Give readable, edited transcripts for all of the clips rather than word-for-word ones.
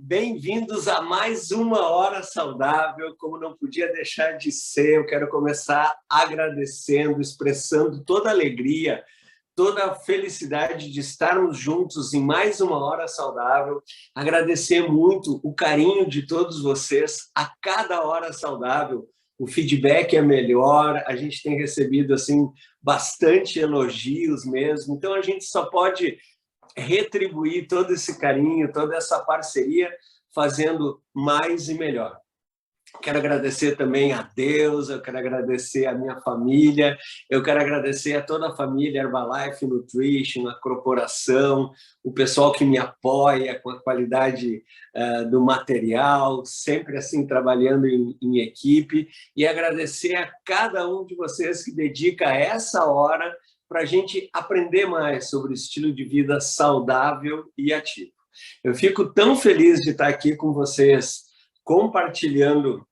bem-vindos a mais uma Hora Saudável. Como não podia deixar de ser, eu quero começar agradecendo, expressando toda a alegria, toda a felicidade de estarmos juntos em mais uma Hora Saudável. Agradecer muito o carinho de todos vocês a cada Hora Saudável. O feedback é melhor, a gente tem recebido assim bastante elogios mesmo. Então a gente só pode retribuir todo esse carinho, toda essa parceria, fazendo mais e melhor. Quero agradecer também a Deus, eu quero agradecer a minha família, eu quero agradecer a toda a família Herbalife Nutrition, a corporação, o pessoal que me apoia com a qualidade do material, sempre assim trabalhando em equipe, e agradecer a cada um de vocês que dedica essa hora para a gente aprender mais sobre estilo de vida saudável e ativo. Eu fico tão feliz de estar aqui com vocês, compartilhando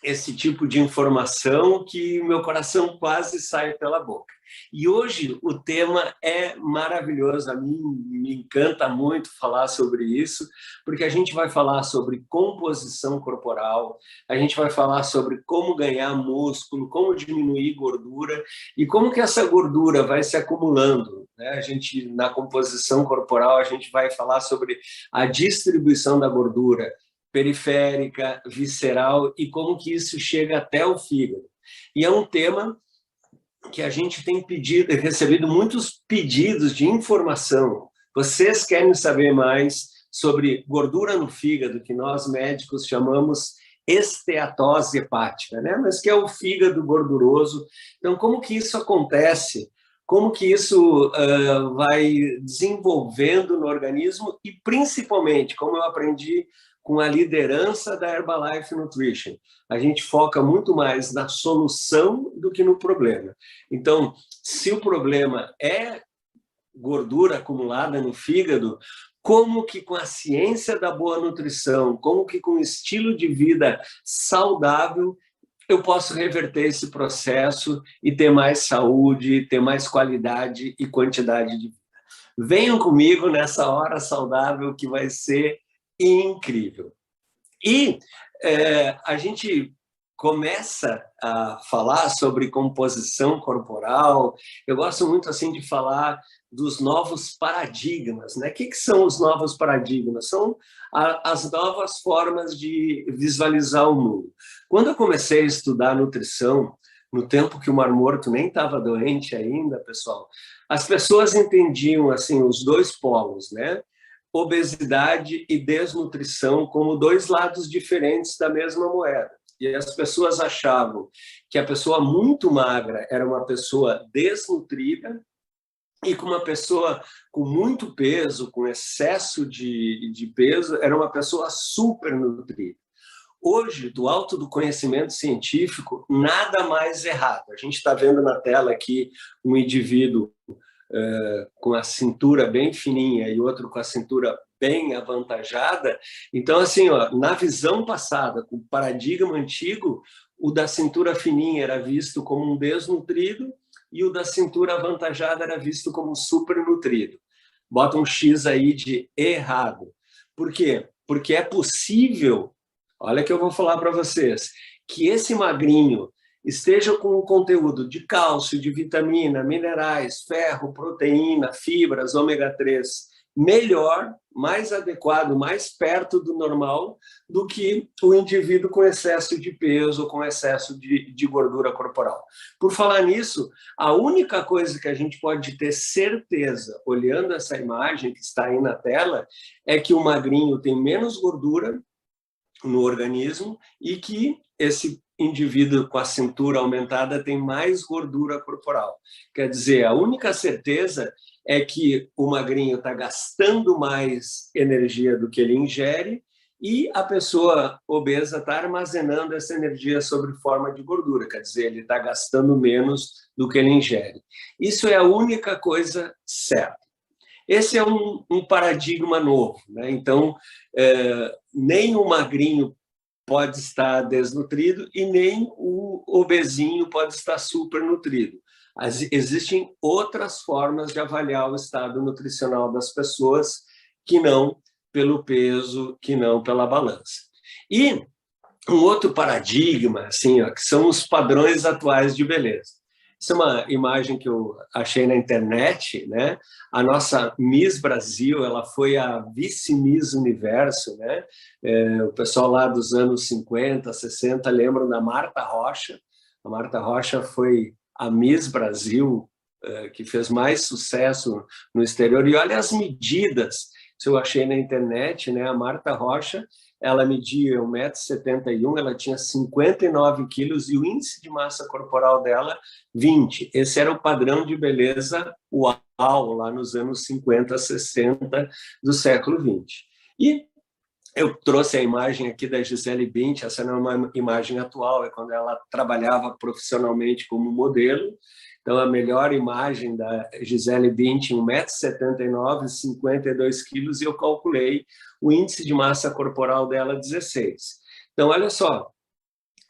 esse tipo de informação que meu coração quase sai pela boca. E hoje o tema é maravilhoso, a mim me encanta muito falar sobre isso, porque a gente vai falar sobre composição corporal, a gente vai falar sobre como ganhar músculo, como diminuir gordura e como que essa gordura vai se acumulando, né? A gente, na composição corporal, a gente vai falar sobre a distribuição da gordura periférica, visceral e como que isso chega até o fígado. E é um tema que a gente tem recebido muitos pedidos de informação. Vocês querem saber mais sobre gordura no fígado, que nós médicos chamamos esteatose hepática, né? Mas que é o fígado gorduroso. Então, como que isso acontece? Como que isso vai desenvolvendo no organismo e, principalmente, como eu aprendi com a liderança da Herbalife Nutrition, a gente foca muito mais na solução do que no problema. Então, se o problema é gordura acumulada no fígado, como que com a ciência da boa nutrição, como que com o estilo de vida saudável, eu posso reverter esse processo e ter mais saúde, ter mais qualidade e quantidade de vida. Venham comigo nessa Hora Saudável que vai ser incrível. E a gente começa a falar sobre composição corporal. Eu gosto muito assim de falar dos novos paradigmas, né? O que são os novos paradigmas? São as novas formas de visualizar o mundo. Quando eu comecei a estudar nutrição, no tempo que o Mar Morto nem estava doente ainda, pessoal, as pessoas entendiam assim os dois polos, né? Obesidade e desnutrição como dois lados diferentes da mesma moeda. E as pessoas achavam que a pessoa muito magra era uma pessoa desnutrida e que uma pessoa com muito peso, com excesso de peso, era uma pessoa supernutrida. Hoje, do alto do conhecimento científico, nada mais errado. A gente está vendo na tela aqui um indivíduo com a cintura bem fininha e outro com a cintura bem avantajada. Então, assim, ó, na visão passada, com o paradigma antigo, o da cintura fininha era visto como um desnutrido e o da cintura avantajada era visto como supernutrido. Bota um X aí de errado. Por quê? Porque é possível, olha que eu vou falar para vocês, que esse magrinho esteja com o conteúdo de cálcio, de vitamina, minerais, ferro, proteína, fibras, ômega 3, melhor, mais adequado, mais perto do normal do que o indivíduo com excesso de peso, com excesso de gordura corporal. Por falar nisso, a única coisa que a gente pode ter certeza, olhando essa imagem que está aí na tela, é que o magrinho tem menos gordura no organismo e que esse indivíduo com a cintura aumentada tem mais gordura corporal. Quer dizer, a única certeza é que o magrinho está gastando mais energia do que ele ingere e a pessoa obesa está armazenando essa energia sob forma de gordura, quer dizer, ele está gastando menos do que ele ingere. Isso é a única coisa certa. Esse é um paradigma novo, né? Então, nem o magrinho pode estar desnutrido e nem o obesinho pode estar supernutrido. Existem outras formas de avaliar o estado nutricional das pessoas que não pelo peso que não pela balança. E um outro paradigma, assim, ó, que são os padrões atuais de beleza. Essa é uma imagem que eu achei na internet, né? A nossa Miss Brasil, ela foi a vice-Miss Universo, né? O pessoal lá dos anos 50, 60 lembram da Marta Rocha. A Marta Rocha foi a Miss Brasil, que fez mais sucesso no exterior. E olha as medidas que eu achei na internet, né? A Marta Rocha, ela media 1,71 m, ela tinha 59 quilos e o índice de massa corporal dela, 20. Esse era o padrão de beleza uau, lá nos anos 50, 60 do século 20. E eu trouxe a imagem aqui da Gisele Bündchen, essa não é uma imagem atual, é quando ela trabalhava profissionalmente como modelo. Então, a melhor imagem da Gisele Bündchen, 1,79 m, 52 quilos, e eu calculei o índice de massa corporal dela, 16. Então, olha só,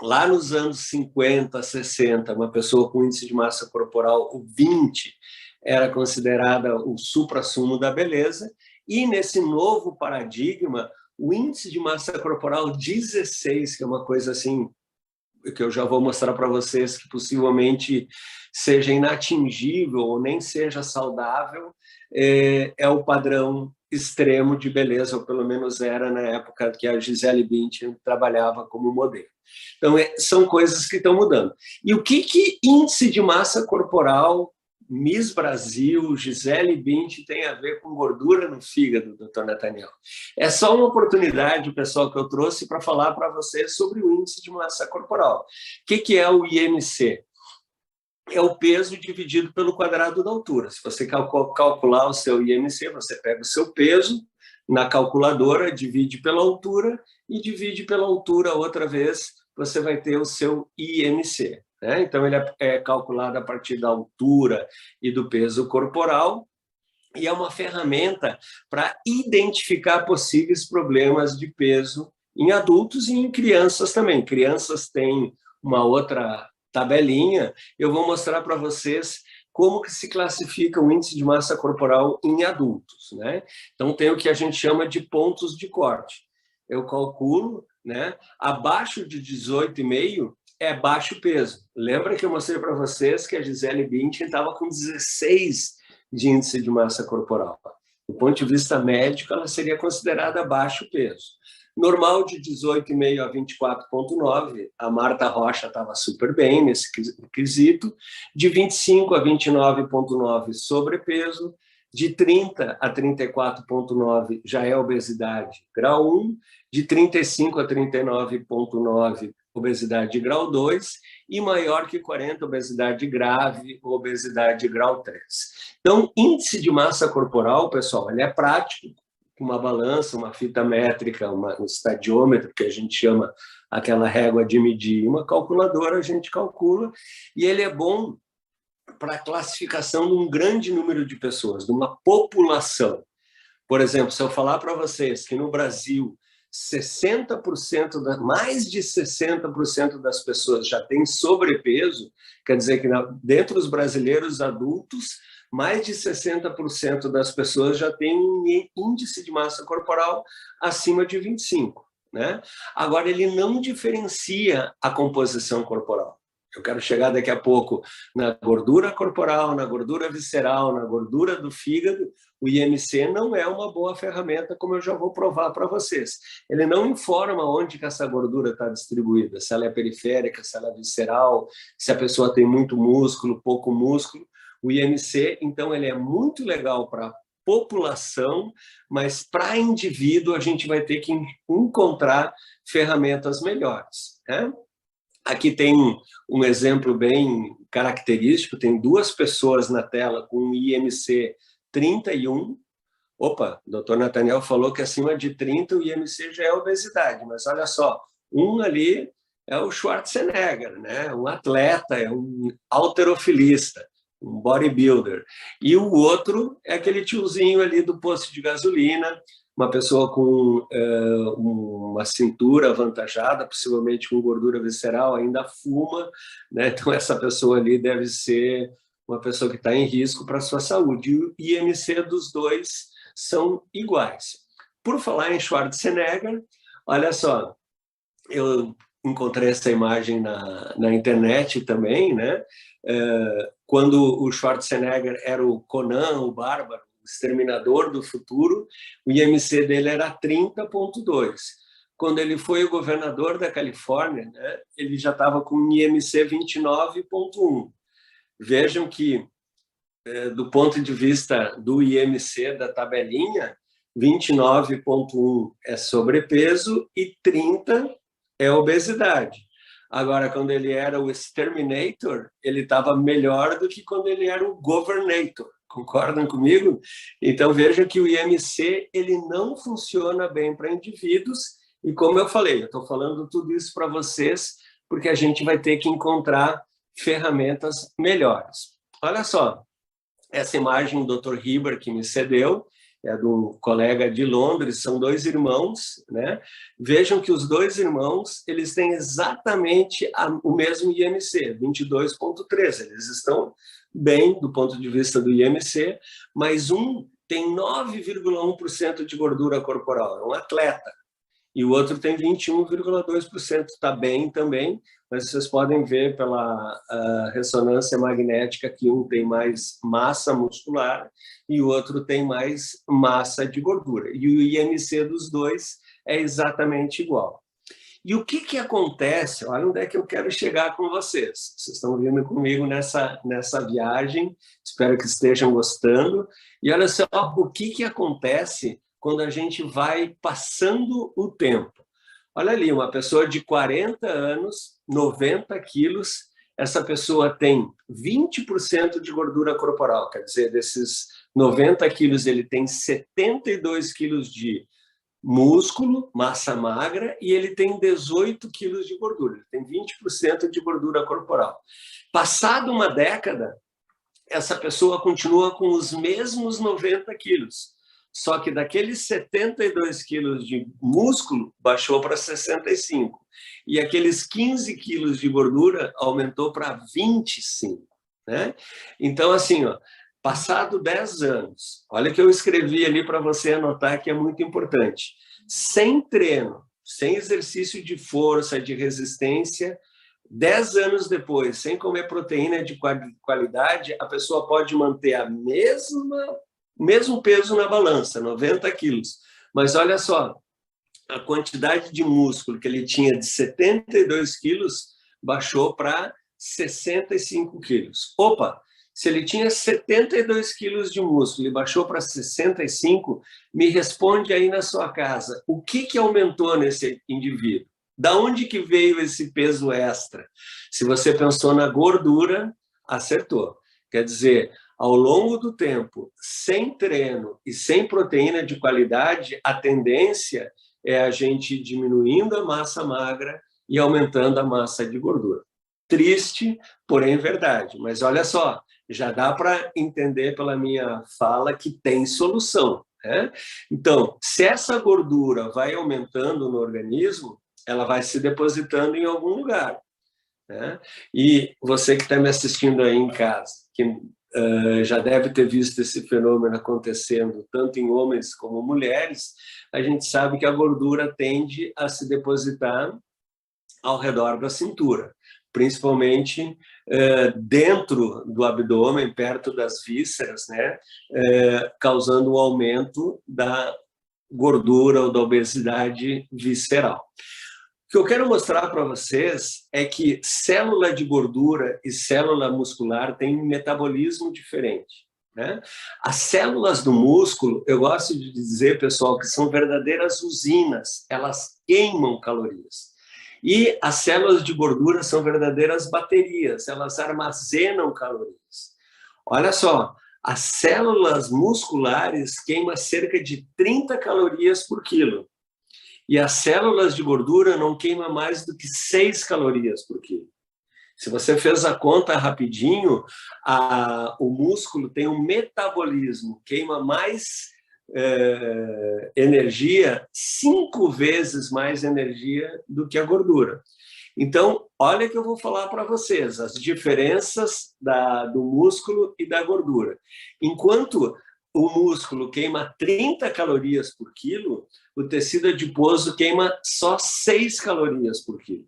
lá nos anos 50, 60, uma pessoa com índice de massa corporal 20 era considerada o suprassumo da beleza, e nesse novo paradigma, o índice de massa corporal 16, que é uma coisa assim, que eu já vou mostrar para vocês, que possivelmente seja inatingível ou nem seja saudável, é o padrão extremo de beleza, ou pelo menos era na época que a Gisele Bündchen trabalhava como modelo. Então, são coisas que estão mudando. E o que índice de massa corporal, Miss Brasil, Gisele Bündchen tem a ver com gordura no fígado, doutor Nathaniel? É só uma oportunidade, pessoal, que eu trouxe para falar para vocês sobre o índice de massa corporal. O que é o IMC? É o peso dividido pelo quadrado da altura. Se você calcular o seu IMC, você pega o seu peso na calculadora, divide pela altura e divide pela altura outra vez, você vai ter o seu IMC. Né? Então, ele é calculado a partir da altura e do peso corporal, e é uma ferramenta para identificar possíveis problemas de peso em adultos e em crianças também. Crianças têm uma outra tabelinha. Eu vou mostrar para vocês como que se classifica o índice de massa corporal em adultos. Né? Então, tem o que a gente chama de pontos de corte. Eu calculo, né, abaixo de 18,5 é baixo peso. Lembra que eu mostrei para vocês que a Gisele Bündchen estava com 16 de índice de massa corporal. Do ponto de vista médico, ela seria considerada baixo peso. Normal de 18,5 a 24,9, a Marta Rocha estava super bem nesse quesito. De 25 a 29,9, sobrepeso. De 30 a 34,9 já é obesidade grau 1. De 35 a 39,9, obesidade grau 2, e maior que 40, obesidade grave, obesidade grau 3. Então, índice de massa corporal, pessoal, ele é prático, uma balança, uma fita métrica, um estadiômetro, que a gente chama aquela régua de medir, uma calculadora, a gente calcula, e ele é bom para a classificação de um grande número de pessoas, de uma população. Por exemplo, se eu falar para vocês que no Brasil 60%, mais de 60% das pessoas já têm sobrepeso, quer dizer que dentro dos brasileiros adultos, mais de 60% das pessoas já têm um índice de massa corporal acima de 25. Né? Agora, ele não diferencia a composição corporal. Eu quero chegar daqui a pouco na gordura corporal, na gordura visceral, na gordura do fígado. O IMC não é uma boa ferramenta, como eu já vou provar para vocês. Ele não informa onde que essa gordura está distribuída, se ela é periférica, se ela é visceral, se a pessoa tem muito músculo, pouco músculo. O IMC, então, ele é muito legal para população, mas para indivíduo a gente vai ter que encontrar ferramentas melhores. Né? Aqui tem um exemplo bem característico, tem duas pessoas na tela com IMC 31. Opa, o doutor Nathaniel falou que acima de 30 o IMC já é obesidade, mas olha só, um ali é o Schwarzenegger, né? Um atleta, é um halterofilista, um bodybuilder. E o outro é aquele tiozinho ali do posto de gasolina, uma pessoa com uma cintura avantajada, possivelmente com gordura visceral, ainda fuma, né? Então essa pessoa ali deve ser uma pessoa que está em risco para a sua saúde. E o IMC dos dois são iguais. Por falar em Schwarzenegger, olha só, eu encontrei essa imagem na internet também, né? Quando o Schwarzenegger era o Conan, o Bárbaro, o Exterminador do Futuro, o IMC dele era 30,2. Quando ele foi o governador da Califórnia, né, ele já estava com um IMC 29,1. Vejam que, do ponto de vista do IMC da tabelinha, 29,1 é sobrepeso e 30 é obesidade. Agora, quando ele era o Exterminator, ele estava melhor do que quando ele era o Governator. Concordam comigo? Então, veja que o IMC ele não funciona bem para indivíduos. E como eu falei, eu estou falando tudo isso para vocês porque a gente vai ter que encontrar ferramentas melhores. Olha só, essa imagem do Dr. Hiber que me cedeu, é de um colega de Londres, são dois irmãos, né? Vejam que os dois irmãos, eles têm exatamente o mesmo IMC, 22,3. Eles estão bem do ponto de vista do IMC, mas um tem 9,1% de gordura corporal, é um atleta, e o outro tem 21,2%, está bem também, mas vocês podem ver pela ressonância magnética que um tem mais massa muscular e o outro tem mais massa de gordura. E o IMC dos dois é exatamente igual. E o que acontece? Olha onde é que eu quero chegar com vocês. Vocês estão vindo comigo nessa viagem, espero que estejam gostando. E olha só o que acontece quando a gente vai passando o tempo. Olha ali, uma pessoa de 40 anos, 90 quilos, essa pessoa tem 20% de gordura corporal, quer dizer, desses 90 quilos, ele tem 72 quilos de músculo, massa magra, e ele tem 18 quilos de gordura, ele tem 20% de gordura corporal. Passado uma década, essa pessoa continua com os mesmos 90 quilos, só que daqueles 72 quilos de músculo, baixou para 65. E aqueles 15 quilos de gordura aumentou para 25. Né? Então, assim, ó, passado 10 anos, olha que eu escrevi ali para você anotar que é muito importante. Sem treino, sem exercício de força, de resistência, 10 anos depois, sem comer proteína de qualidade, a pessoa pode manter o mesmo peso na balança, 90 quilos. Mas olha só, a quantidade de músculo que ele tinha de 72 quilos baixou para 65 quilos. Opa, se ele tinha 72 quilos de músculo e baixou para 65, me responde aí na sua casa, o que aumentou nesse indivíduo? Da onde que veio esse peso extra? Se você pensou na gordura, acertou. Quer dizer, ao longo do tempo, sem treino e sem proteína de qualidade, a tendência é a gente diminuindo a massa magra e aumentando a massa de gordura. Triste, porém verdade. Mas olha só, já dá para entender pela minha fala que tem solução. Né? Então, se essa gordura vai aumentando no organismo, ela vai se depositando em algum lugar. Né? E você que está me assistindo aí em casa, que já deve ter visto esse fenômeno acontecendo tanto em homens como mulheres, a gente sabe que a gordura tende a se depositar ao redor da cintura, principalmente dentro do abdômen, perto das vísceras, né? Causando um aumento da gordura ou da obesidade visceral. O que eu quero mostrar para vocês é que célula de gordura e célula muscular têm um metabolismo diferente. Né? As células do músculo, eu gosto de dizer, pessoal, que são verdadeiras usinas, elas queimam calorias. E as células de gordura são verdadeiras baterias, elas armazenam calorias. Olha só, as células musculares queimam cerca de 30 calorias por quilo. E as células de gordura não queimam mais do que 6 calorias por quilo. Se você fez a conta rapidinho, o músculo tem um metabolismo, queima mais energia, 5 vezes mais energia do que a gordura. Então, olha que eu vou falar para vocês, as diferenças do músculo e da gordura. Enquanto o músculo queima 30 calorias por quilo, o tecido adiposo queima só 6 calorias por quilo.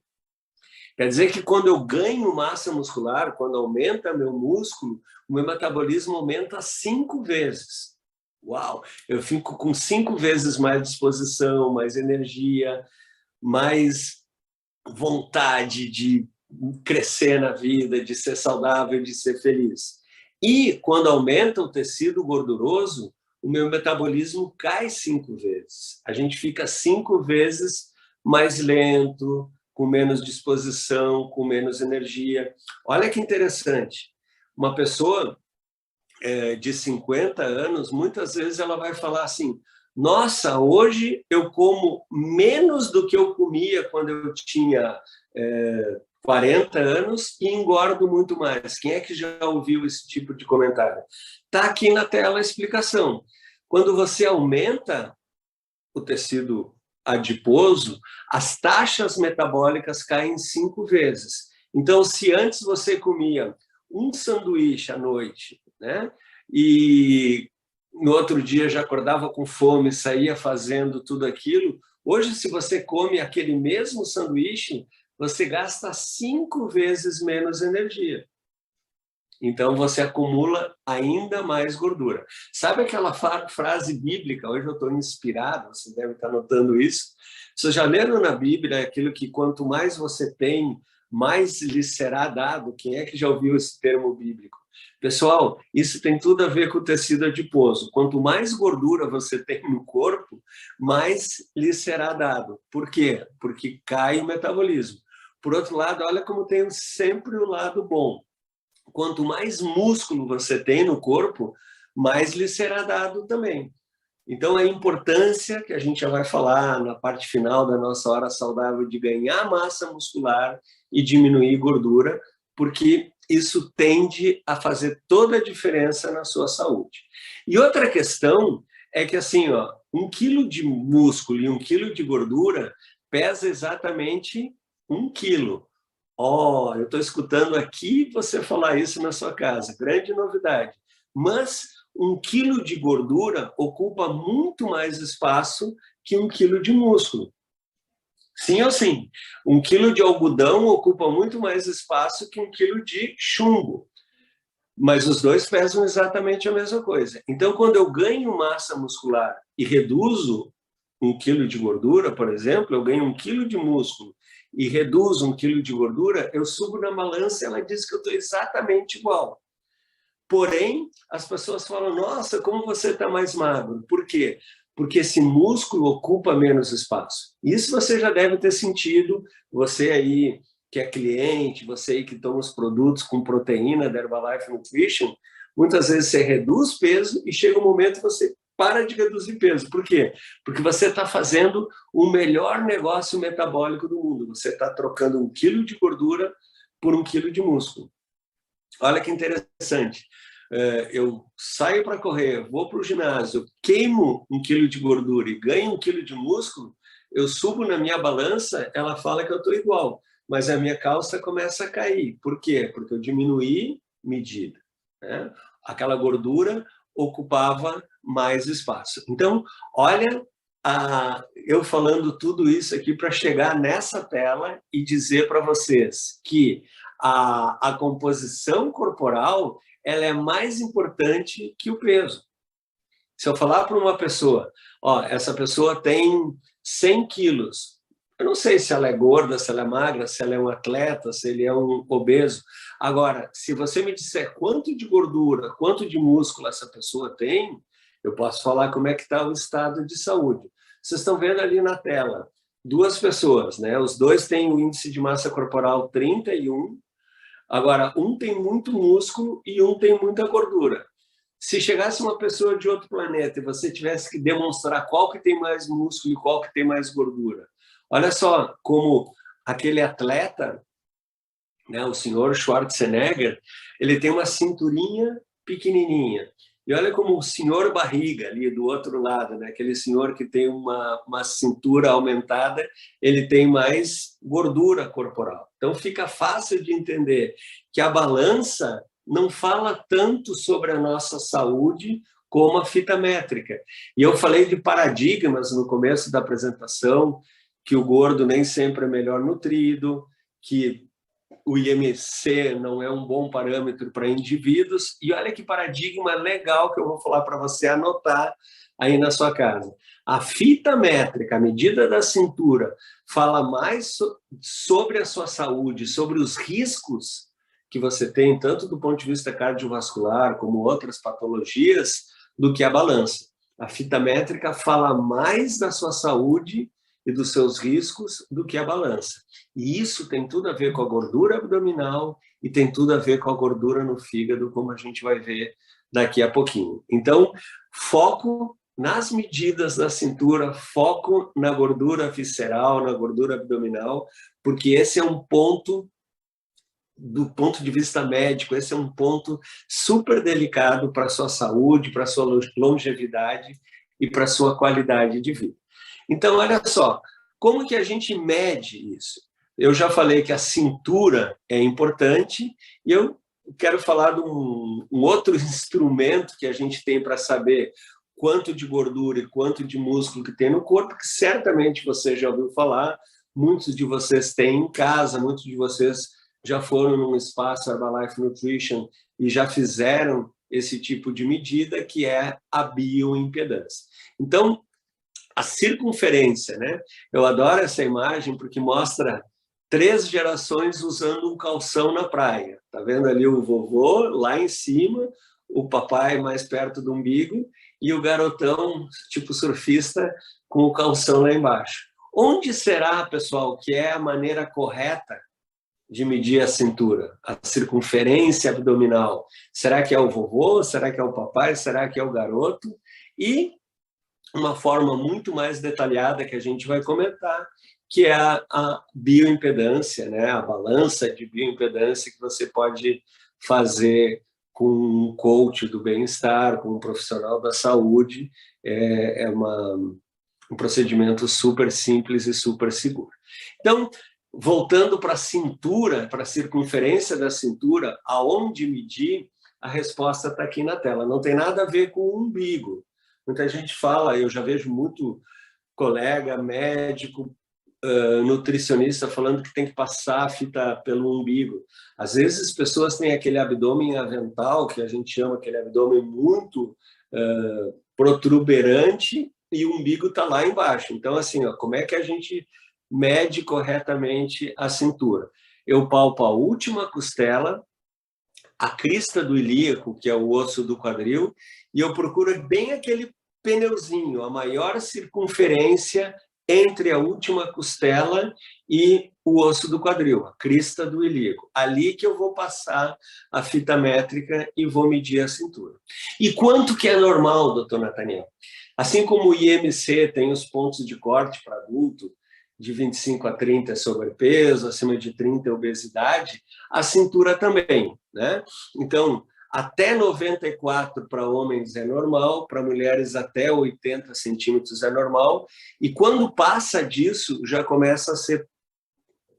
Quer dizer que quando eu ganho massa muscular, quando aumenta meu músculo, o meu metabolismo aumenta 5 vezes. Uau! Eu fico com 5 vezes mais disposição, mais energia, mais vontade de crescer na vida, de ser saudável, de ser feliz. E quando aumenta o tecido gorduroso, o meu metabolismo cai 5 vezes. A gente fica 5 vezes mais lento, com menos disposição, com menos energia. Olha que interessante. Uma pessoa de 50 anos, muitas vezes ela vai falar assim: nossa, hoje eu como menos do que eu comia quando eu tinha 40 anos e engordo muito mais. Quem é que já ouviu esse tipo de comentário? Está aqui na tela a explicação. Quando você aumenta o tecido adiposo, as taxas metabólicas caem 5 vezes. Então, se antes você comia um sanduíche à noite, né, e no outro dia já acordava com fome, saía fazendo tudo aquilo, hoje, se você come aquele mesmo sanduíche, você gasta 5 vezes menos energia. Então, você acumula ainda mais gordura. Sabe aquela frase bíblica? Hoje eu estou inspirado, você deve estar notando isso. Vocês já leram na Bíblia aquilo que quanto mais você tem, mais lhe será dado? Quem é que já ouviu esse termo bíblico? Pessoal, isso tem tudo a ver com o tecido adiposo. Quanto mais gordura você tem no corpo, mais lhe será dado. Por quê? Porque cai o metabolismo. Por outro lado, olha como tem sempre o lado bom. Quanto mais músculo você tem no corpo, mais lhe será dado também. Então, a importância, que a gente já vai falar na parte final da nossa hora saudável, de ganhar massa muscular e diminuir gordura, porque isso tende a fazer toda a diferença na sua saúde. E outra questão é que, assim, 1 quilo de músculo e 1 quilo de gordura pesa exatamente 1 quilo. Eu estou escutando aqui você falar isso na sua casa, grande novidade. Mas 1 quilo de gordura ocupa muito mais espaço que 1 quilo de músculo. Sim ou sim? 1 quilo de algodão ocupa muito mais espaço que 1 quilo de chumbo. Mas os dois pesam exatamente a mesma coisa. Então, quando eu ganho massa muscular e reduzo 1 quilo de gordura, por exemplo, eu ganho 1 quilo de músculo e reduzo 1 quilo de gordura, eu subo na balança e ela diz que eu estou exatamente igual. Porém, as pessoas falam: nossa, como você está mais magro. Por quê? Porque esse músculo ocupa menos espaço. Isso você já deve ter sentido, você aí que é cliente, você aí que toma os produtos com proteína da Herbalife Nutrition, muitas vezes você reduz peso e chega um momento que você para de reduzir peso. Por quê? Porque você está fazendo o melhor negócio metabólico do mundo. Você está trocando 1 quilo de gordura por 1 quilo de músculo. Olha que interessante. Eu saio para correr, vou para o ginásio, queimo 1 quilo de gordura e ganho 1 quilo de músculo, eu subo na minha balança, ela fala que eu estou igual, mas a minha calça começa a cair. Por quê? Porque eu diminuí medida, né? Aquela gordura ocupava mais espaço. Então, olha, eu falando tudo isso aqui para chegar nessa tela e dizer para vocês que a composição corporal ela é mais importante que o peso. Se eu falar para uma pessoa, essa pessoa tem 100 quilos, eu não sei se ela é gorda, se ela é magra, se ela é um atleta, se ele é um obeso. Agora, se você me disser quanto de gordura, quanto de músculo essa pessoa tem, eu posso falar como é que está o estado de saúde. Vocês estão vendo ali na tela, 2 pessoas, né? Os dois têm o índice de massa corporal 31, agora um tem muito músculo e um tem muita gordura. Se chegasse uma pessoa de outro planeta e você tivesse que demonstrar qual que tem mais músculo e qual que tem mais gordura, olha só como aquele atleta, né, o senhor Schwarzenegger, ele tem uma cinturinha pequenininha. E olha como o senhor barriga ali do outro lado, né, aquele senhor que tem uma cintura aumentada, ele tem mais gordura corporal. Então fica fácil de entender que a balança não fala tanto sobre a nossa saúde como a fita métrica. E eu falei de paradigmas no começo da apresentação, que o gordo nem sempre é melhor nutrido, que o IMC não é um bom parâmetro para indivíduos. E olha que paradigma legal que eu vou falar para você anotar aí na sua casa. A fita métrica, a medida da cintura, fala mais sobre a sua saúde, sobre os riscos que você tem, tanto do ponto de vista cardiovascular como outras patologias, do que a balança. A fita métrica fala mais da sua saúde e dos seus riscos do que a balança. E isso tem tudo a ver com a gordura abdominal e tem tudo a ver com a gordura no fígado, como a gente vai ver daqui a pouquinho. Então, foco nas medidas da cintura, foco na gordura visceral, na gordura abdominal, porque esse é um ponto, do ponto de vista médico, esse é um ponto super delicado para a sua saúde, para a sua longevidade e para a sua qualidade de vida. Então, olha só, como que a gente mede isso? Eu já falei que a cintura é importante e eu quero falar de um outro instrumento que a gente tem para saber quanto de gordura e quanto de músculo que tem no corpo, que certamente você já ouviu falar, muitos de vocês têm em casa, muitos de vocês já foram num espaço Herbalife Nutrition e já fizeram esse tipo de medida, que é a bioimpedância. Então, a circunferência, né? Eu adoro essa imagem porque mostra 3 gerações usando um calção na praia. Tá vendo ali o vovô lá em cima, o papai mais perto do umbigo e o garotão, tipo surfista, com o calção lá embaixo. Onde será, pessoal, que é a maneira correta de medir a cintura, a circunferência abdominal? Será que é o vovô? Será que é o papai? Será que é o garoto? E uma forma muito mais detalhada que a gente vai comentar, que é a bioimpedância, né? A balança de bioimpedância que você pode fazer com um coach do bem-estar, com um profissional da saúde. É um procedimento super simples e super seguro. Então, voltando para a cintura, para a circunferência da cintura, aonde medir, a resposta está aqui na tela. Não tem nada a ver com o umbigo. Muita gente fala, eu já vejo muito colega, médico, nutricionista falando que tem que passar a fita pelo umbigo. Às vezes as pessoas têm aquele abdômen avental, que a gente chama aquele abdômen muito protuberante, e o umbigo está lá embaixo. Então, assim, ó, como é que a gente mede corretamente a cintura? Eu palpo a última costela, a crista do ilíaco, que é o osso do quadril, e eu procuro bem aquele pneuzinho, a maior circunferência entre a última costela e o osso do quadril, a crista do ilíaco. Ali que eu vou passar a fita métrica e vou medir a cintura. E quanto que é normal, doutor Nathaniel? Assim como o IMC tem os pontos de corte para adulto, de 25 a 30 é sobrepeso, acima de 30 é obesidade, a cintura também, né? Então, até 94 para homens é normal, para mulheres até 80 centímetros é normal, e quando passa disso, já começa a ser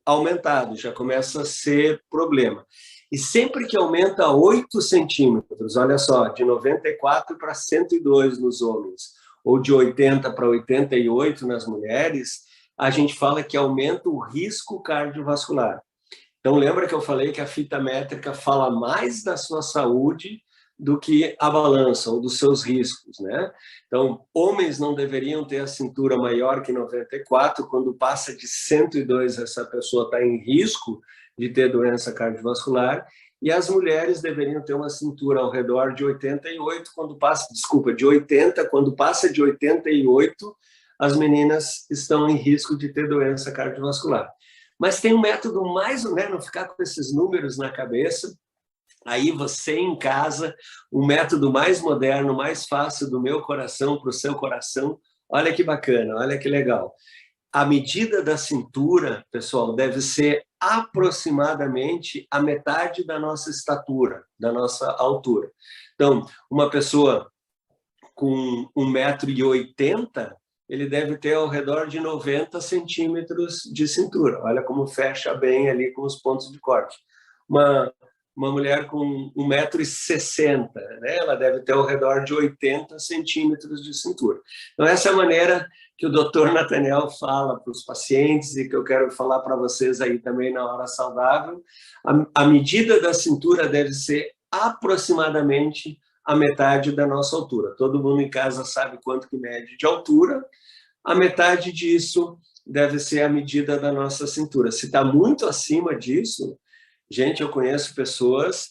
aumentado, já começa a ser problema. E sempre que aumenta 8 centímetros, olha só, de 94 para 102 nos homens, ou de 80 para 88 nas mulheres, a gente fala que aumenta o risco cardiovascular. Então, lembra que eu falei que a fita métrica fala mais da sua saúde do que a balança ou dos seus riscos, né? Então, homens não deveriam ter a cintura maior que 94, quando passa de 102, essa pessoa está em risco de ter doença cardiovascular, e as mulheres deveriam ter uma cintura ao redor de 88, quando passa, de 80, quando passa de 88, as meninas estão em risco de ter doença cardiovascular. Mas tem um método mais, né, não ficar com esses números na cabeça. Aí você em casa, um método mais moderno, mais fácil do meu coração para o seu coração. Olha que bacana, olha que legal. A medida da cintura, pessoal, deve ser aproximadamente a metade da nossa estatura, da nossa altura. Então, uma pessoa com 1,80 m, ele deve ter ao redor de 90 centímetros de cintura. Olha como fecha bem ali com os pontos de corte. Uma uma mulher com 1,60 m, né? Ela deve ter ao redor de 80 centímetros de cintura. Então, essa é a maneira que o Dr. Nathaniel fala para os pacientes e que eu quero falar para vocês aí também na Hora Saudável. A medida da cintura deve ser aproximadamente a metade da nossa altura. Todo mundo em casa sabe quanto que mede de altura. A metade disso deve ser a medida da nossa cintura. Se está muito acima disso, gente, eu conheço pessoas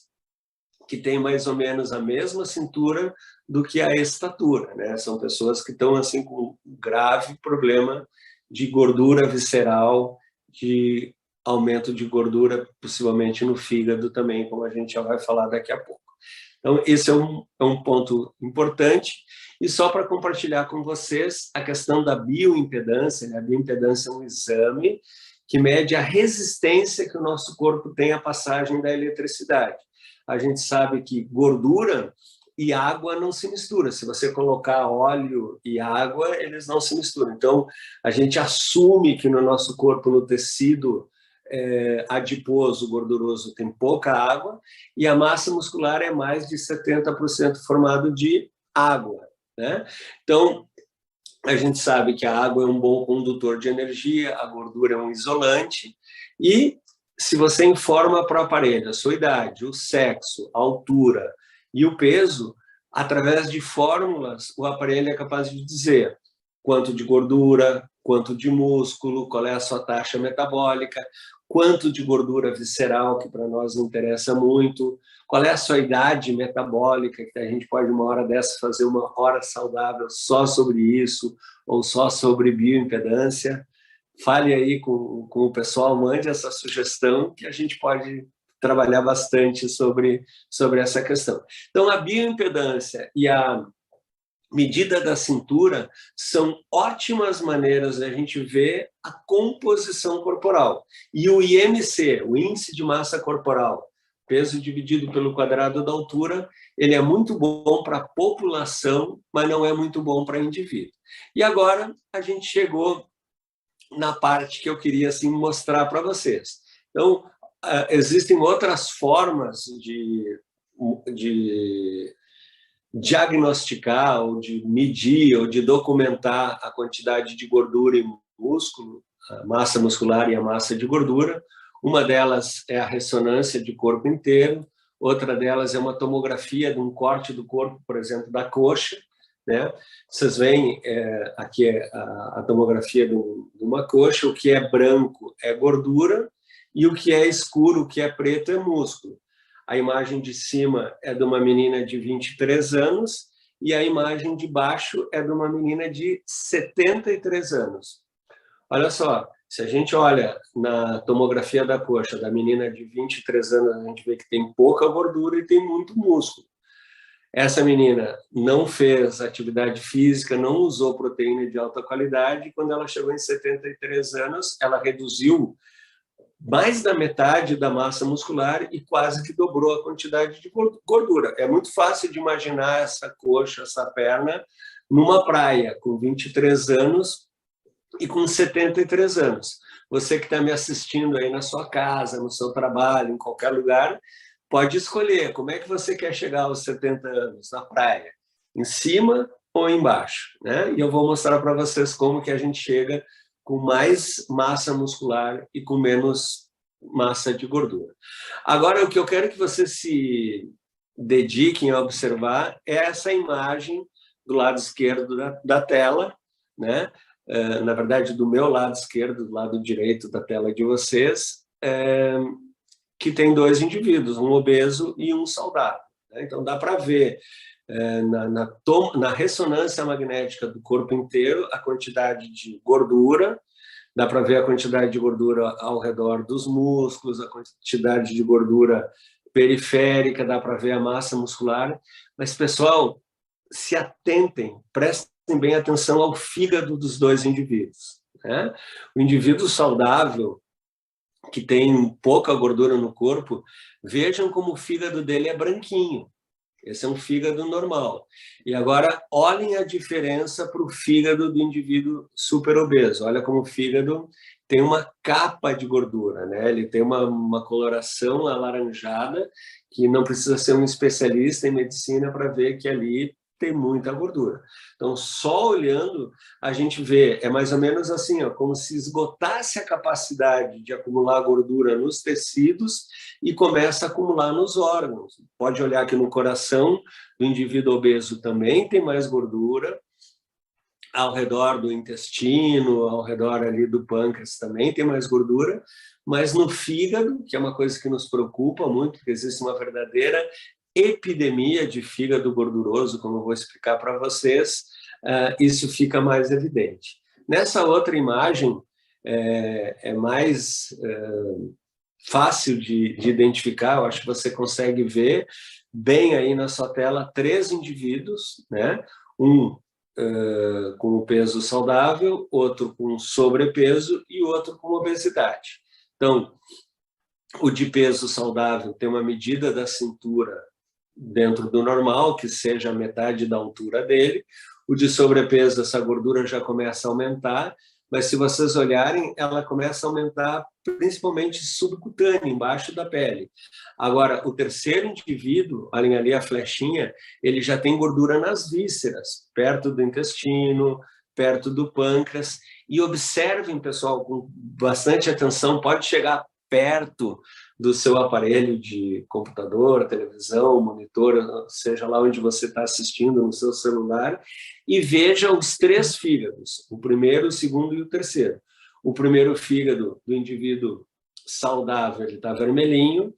que têm mais ou menos a mesma cintura do que a estatura, né? São pessoas que estão assim com um grave problema de gordura visceral, de aumento de gordura, possivelmente no fígado também, como a gente já vai falar daqui a pouco. Então, esse é um ponto importante. E só para compartilhar com vocês a questão da bioimpedância, né? A bioimpedância é um exame que mede a resistência que o nosso corpo tem à passagem da eletricidade. A gente sabe que gordura e água não se misturam. Se você colocar óleo e água, eles não se misturam. Então, a gente assume que no nosso corpo, no tecido adiposo, gorduroso, tem pouca água, e a massa muscular é mais de 70% formado de água, né? Então, a gente sabe que a água é um bom condutor de energia, a gordura é um isolante, e se você informa para o aparelho a sua idade, o sexo, a altura e o peso, através de fórmulas, o aparelho é capaz de dizer quanto de gordura, quanto de músculo, qual é a sua taxa metabólica, quanto de gordura visceral, que para nós não interessa muito, qual é a sua idade metabólica, que a gente pode, uma hora dessa, fazer uma hora saudável só sobre isso, ou só sobre bioimpedância. Fale aí com o pessoal, mande essa sugestão, que a gente pode trabalhar bastante sobre essa questão. Então, a bioimpedância e a medida da cintura são ótimas maneiras de a gente ver a composição corporal. E o IMC, o Índice de Massa Corporal, peso dividido pelo quadrado da altura, ele é muito bom para a população, mas não é muito bom para indivíduo. E agora a gente chegou na parte que eu queria assim, mostrar para vocês. Então, existem outras formas de diagnosticar, ou de medir, ou de documentar a quantidade de gordura e músculo, a massa muscular e a massa de gordura. Uma delas é a ressonância de corpo inteiro, outra delas é uma tomografia de um corte do corpo, por exemplo, da coxa, né? Vocês veem aqui a tomografia de uma coxa, o que é branco é gordura, e o que é escuro, o que é preto é músculo. A imagem de cima é de uma menina de 23 anos e a imagem de baixo é de uma menina de 73 anos. Olha só, se a gente olha na tomografia da coxa da menina de 23 anos, a gente vê que tem pouca gordura e tem muito músculo. Essa menina não fez atividade física, não usou proteína de alta qualidade, e quando ela chegou em 73 anos, ela reduziu mais da metade da massa muscular e quase que dobrou a quantidade de gordura. É muito fácil de imaginar essa coxa, essa perna, numa praia, com 23 anos e com 73 anos. Você que está me assistindo aí na sua casa, no seu trabalho, em qualquer lugar, pode escolher como é que você quer chegar aos 70 anos na praia, em cima ou embaixo, né? E eu vou mostrar para vocês como que a gente chega com mais massa muscular e com menos massa de gordura. Agora, o que eu quero que vocês se dediquem a observar é essa imagem do lado esquerdo da tela, né? Na verdade, do meu lado esquerdo, do lado direito da tela de vocês, que tem dois indivíduos, um obeso e um saudável, né? Então, dá para ver na ressonância magnética do corpo inteiro a quantidade de gordura, dá para ver a quantidade de gordura ao redor dos músculos, a quantidade de gordura periférica, dá para ver a massa muscular. Mas, pessoal, se atentem, prestem bem atenção ao fígado dos dois indivíduos, né? O indivíduo saudável, que tem pouca gordura no corpo, vejam como o fígado dele é branquinho. Esse é um fígado normal. E agora, olhem a diferença para o fígado do indivíduo superobeso. Olha como o fígado tem uma capa de gordura, né? Ele tem uma coloração alaranjada, que não precisa ser um especialista em medicina para ver que ali tem muita gordura. Então, só olhando, a gente vê, é mais ou menos assim, ó, como se esgotasse a capacidade de acumular gordura nos tecidos e começa a acumular nos órgãos. Pode olhar aqui no coração do indivíduo obeso também tem mais gordura, ao redor do intestino, ao redor ali do pâncreas também tem mais gordura, mas no fígado, que é uma coisa que nos preocupa muito, porque existe uma verdadeira epidemia de fígado gorduroso, como eu vou explicar para vocês, isso fica mais evidente. Nessa outra imagem, é mais fácil de identificar, eu acho que você consegue ver bem aí na sua tela 3 indivíduos, né? Um com peso saudável, outro com sobrepeso e outro com obesidade. Então, o de peso saudável tem uma medida da cintura dentro do normal, que seja a metade da altura dele. O de sobrepeso, essa gordura já começa a aumentar, mas se vocês olharem, ela começa a aumentar principalmente subcutânea, embaixo da pele. Agora, o terceiro indivíduo, olhem ali a flechinha, ele já tem gordura nas vísceras, perto do intestino, perto do pâncreas. E observem, pessoal, com bastante atenção, pode chegar perto do seu aparelho de computador, televisão, monitor, seja lá onde você está assistindo no seu celular, e veja os 3 fígados, o primeiro, o segundo e o terceiro. O primeiro fígado do indivíduo saudável, ele está vermelhinho.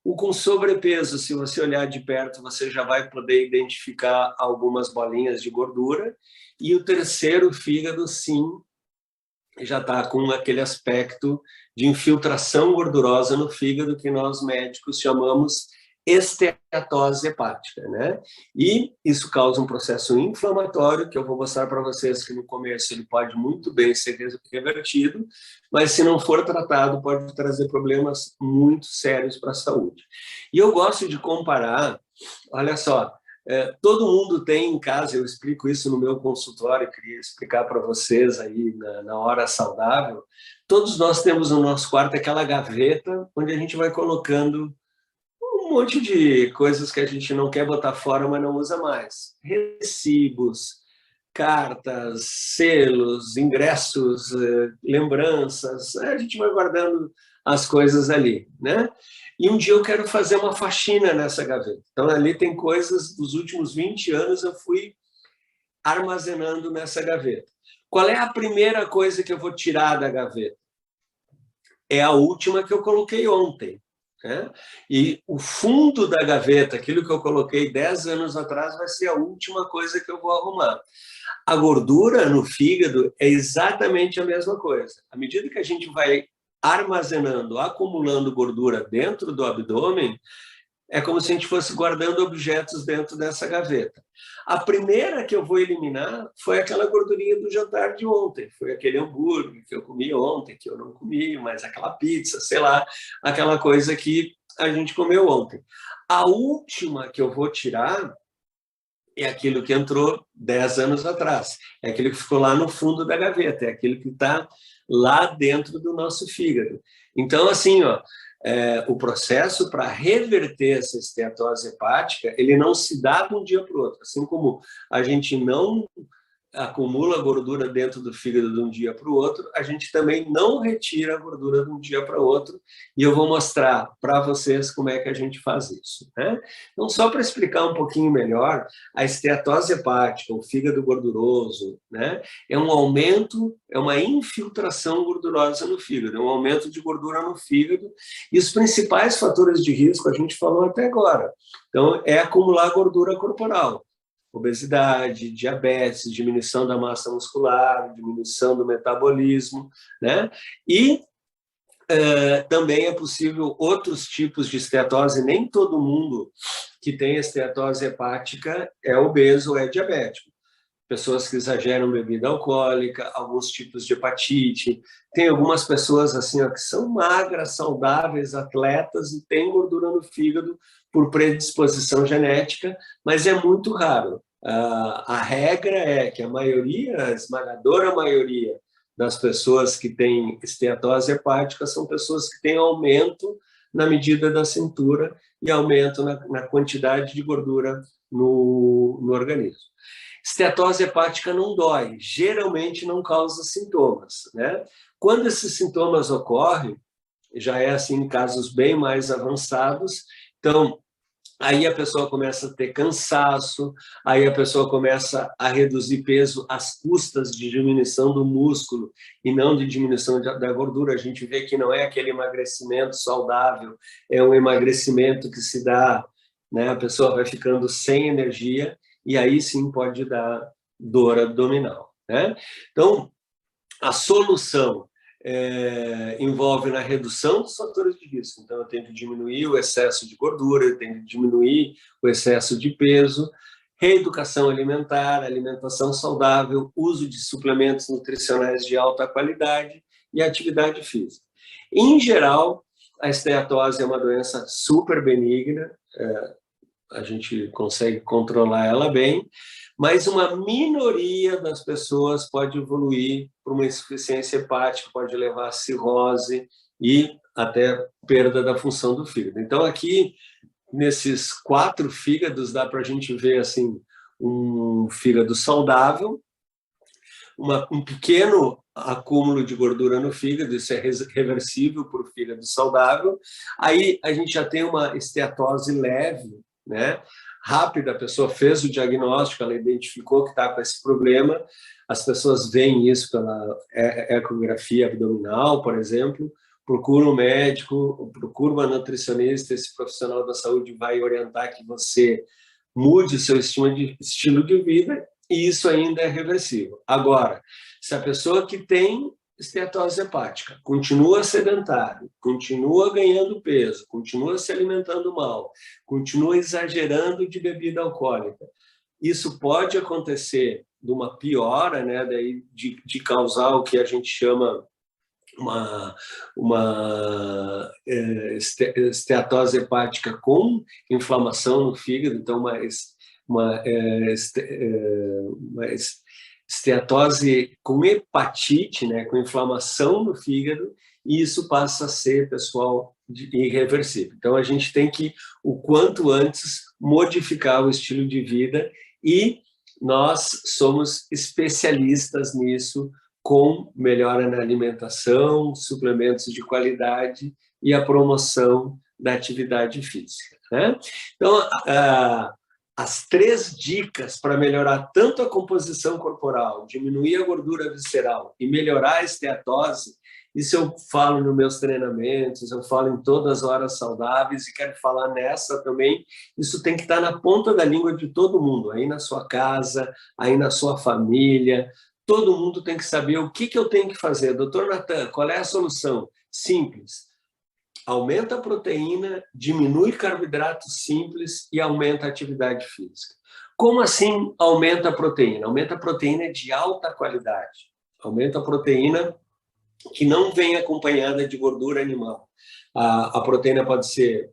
O com sobrepeso, se você olhar de perto, você já vai poder identificar algumas bolinhas de gordura. E o terceiro fígado, sim, já está com aquele aspecto de infiltração gordurosa no fígado que nós médicos chamamos esteatose hepática, né? E isso causa um processo inflamatório, que eu vou mostrar para vocês que no começo ele pode muito bem ser revertido, mas se não for tratado pode trazer problemas muito sérios para a saúde. E eu gosto de comparar, olha só, todo mundo tem em casa, eu explico isso no meu consultório, queria explicar para vocês aí na hora saudável, todos nós temos no nosso quarto aquela gaveta onde a gente vai colocando um monte de coisas que a gente não quer botar fora, mas não usa mais. Recibos, cartas, selos, ingressos, lembranças, a gente vai guardando as coisas ali, né? E um dia eu quero fazer uma faxina nessa gaveta. Então, ali tem coisas dos últimos 20 anos eu fui armazenando nessa gaveta. Qual é a primeira coisa que eu vou tirar da gaveta? É a última que eu coloquei ontem. Né? E o fundo da gaveta, aquilo que eu coloquei 10 anos atrás, vai ser a última coisa que eu vou arrumar. A gordura no fígado é exatamente a mesma coisa. À medida que a gente vai armazenando, acumulando gordura dentro do abdômen, é como se a gente fosse guardando objetos dentro dessa gaveta. A primeira que eu vou eliminar foi aquela gordurinha do jantar de ontem. Foi aquele hambúrguer que eu comi ontem, que eu não comi, mas aquela pizza, sei lá, aquela coisa que a gente comeu ontem. A última que eu vou tirar é aquilo que entrou 10 anos atrás. É aquilo que ficou lá no fundo da gaveta, é aquilo que está lá dentro do nosso fígado. Então, assim, ó, o processo para reverter essa esteatose hepática, ele não se dá de um dia para o outro. Assim como a gente não acumula gordura dentro do fígado de um dia para o outro, a gente também não retira a gordura de um dia para o outro, e eu vou mostrar para vocês como é que a gente faz isso. Né? Então, só para explicar um pouquinho melhor, a esteatose hepática, o fígado gorduroso, né, é um aumento, é uma infiltração gordurosa no fígado, é um aumento de gordura no fígado, e os principais fatores de risco a gente falou até agora. Então, é acumular gordura corporal. Obesidade, diabetes, diminuição da massa muscular, diminuição do metabolismo, né? E também é possível outros tipos de esteatose. Nem todo mundo que tem esteatose hepática é obeso ou é diabético. pessoas que exageram bebida alcoólica, alguns tipos de hepatite. Tem algumas pessoas assim, ó, que são magras, saudáveis, atletas e têm gordura no fígado por predisposição genética, mas é muito raro. A regra é que a maioria, a esmagadora maioria das pessoas que têm esteatose hepática são pessoas que têm aumento na medida da cintura e aumento na quantidade de gordura no organismo. Esteatose hepática não dói, geralmente não causa sintomas, né? Quando esses sintomas ocorrem, já é assim em casos bem mais avançados, então aí a pessoa começa a ter cansaço, aí a pessoa começa a reduzir peso às custas de diminuição do músculo e não de diminuição da gordura. A gente vê que não é aquele emagrecimento saudável, é um emagrecimento que se dá, né? A pessoa vai ficando sem energia e aí sim pode dar dor abdominal, né? Então, a solução envolve na redução dos fatores de risco. Então, eu tenho que diminuir o excesso de gordura, eu tenho que diminuir o excesso de peso, reeducação alimentar, alimentação saudável, uso de suplementos nutricionais de alta qualidade e atividade física. Em geral, a esteatose é uma doença super benigna, a gente consegue controlar ela bem, mas uma minoria das pessoas pode evoluir para uma insuficiência hepática, pode levar a cirrose e até perda da função do fígado. Então, aqui, nesses 4 fígados, dá para a gente ver assim, um fígado saudável, um pequeno acúmulo de gordura no fígado, isso é reversível para o fígado saudável. Aí a gente já tem uma esteatose leve, né? Rápida, a pessoa fez o diagnóstico, ela identificou que está com esse problema, as pessoas veem isso pela ecografia abdominal, por exemplo, procura um médico, procura uma nutricionista, esse profissional da saúde vai orientar que você mude seu estilo de vida e isso ainda é reversível. Agora, se a pessoa que tem esteatose hepática continua sedentário, continua ganhando peso, continua se alimentando mal, continua exagerando de bebida alcoólica, isso pode acontecer de uma piora, né, daí de causar o que a gente chama uma esteatose hepática com inflamação no fígado, então uma esteatose com hepatite, né, com inflamação no fígado, e isso passa a ser, pessoal, irreversível. Então, a gente tem que, o quanto antes, modificar o estilo de vida e nós somos especialistas nisso, com melhora na alimentação, suplementos de qualidade e a promoção da atividade física, né? Então, as 3 dicas para melhorar tanto a composição corporal, diminuir a gordura visceral e melhorar a esteatose, isso eu falo nos meus treinamentos, eu falo em todas as horas saudáveis e quero falar nessa também. Isso tem que estar na ponta da língua de todo mundo, aí na sua casa, aí na sua família. Todo mundo tem que saber o que eu tenho que fazer. Doutor Natan, qual é a solução? Simples. Aumenta a proteína, diminui carboidratos simples e aumenta a atividade física. Como assim aumenta a proteína? Aumenta a proteína de alta qualidade. Aumenta a proteína que não vem acompanhada de gordura animal. A proteína pode ser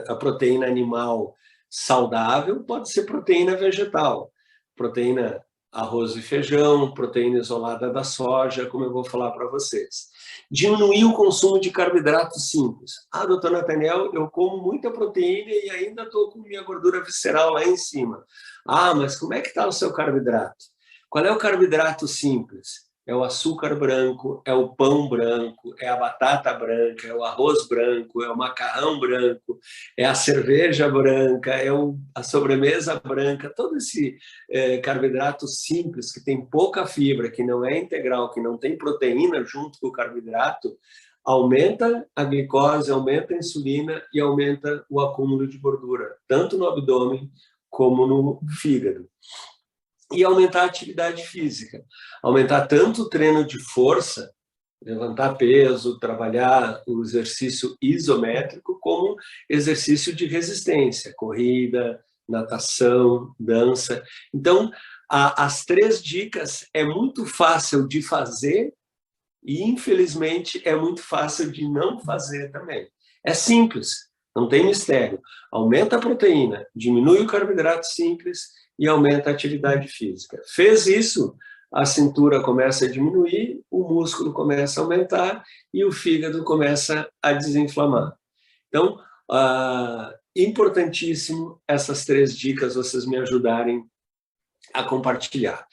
a proteína animal saudável, pode ser proteína vegetal. Proteína arroz e feijão, proteína isolada da soja, como eu vou falar para vocês. Diminuir o consumo de carboidratos simples. Doutor Nathaniel, eu como muita proteína e ainda estou com minha gordura visceral lá em cima. Mas como é que está o seu carboidrato? Qual é o carboidrato simples? É o açúcar branco, é o pão branco, é a batata branca, é o arroz branco, é o macarrão branco, é a cerveja branca, é a sobremesa branca. Todo esse carboidrato simples, que tem pouca fibra, que não é integral, que não tem proteína junto com o carboidrato, aumenta a glicose, aumenta a insulina e aumenta o acúmulo de gordura, tanto no abdômen como no fígado. E aumentar a atividade física, aumentar tanto o treino de força, levantar peso, trabalhar o exercício isométrico, como exercício de resistência, corrida, natação, dança. Então, As 3 dicas é muito fácil de fazer e, infelizmente, é muito fácil de não fazer também. É simples, não tem mistério. Aumenta a proteína, diminui o carboidrato simples e aumenta a atividade física. Fez isso, a cintura começa a diminuir, o músculo começa a aumentar e o fígado começa a desinflamar. Então, importantíssimo essas 3 dicas vocês me ajudarem a compartilhar.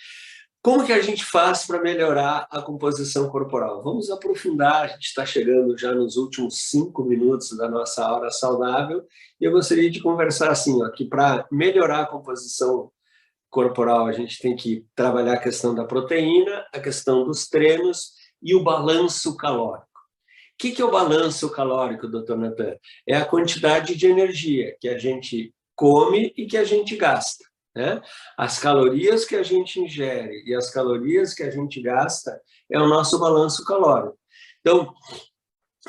Como que a gente faz para melhorar a composição corporal? Vamos aprofundar, a gente está chegando já nos últimos 5 minutos da nossa hora saudável, e eu gostaria de conversar assim, ó, que para melhorar a composição corporal, a gente tem que trabalhar a questão da proteína, a questão dos treinos e o balanço calórico. O que é o balanço calórico, doutor Natan? É a quantidade de energia que a gente come e que a gente gasta, né? As calorias que a gente ingere e as calorias que a gente gasta é o nosso balanço calórico. Então,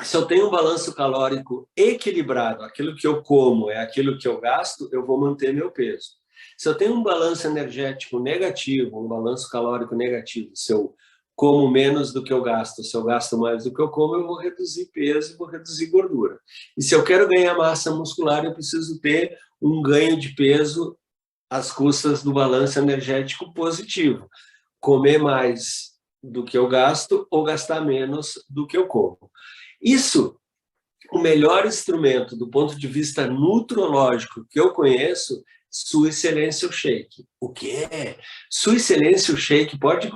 se eu tenho um balanço calórico equilibrado, aquilo que eu como é aquilo que eu gasto, eu vou manter meu peso. Se eu tenho um balanço energético negativo, um balanço calórico negativo, se eu como menos do que eu gasto, se eu gasto mais do que eu como, eu vou reduzir peso e vou reduzir gordura. E se eu quero ganhar massa muscular, eu preciso ter um ganho de peso às custas do balanço energético positivo. Comer mais do que eu gasto ou gastar menos do que eu como. Isso, o melhor instrumento do ponto de vista nutrológico que eu conheço, Sua Excelência o Shake. O quê? Sua Excelência o Shake pode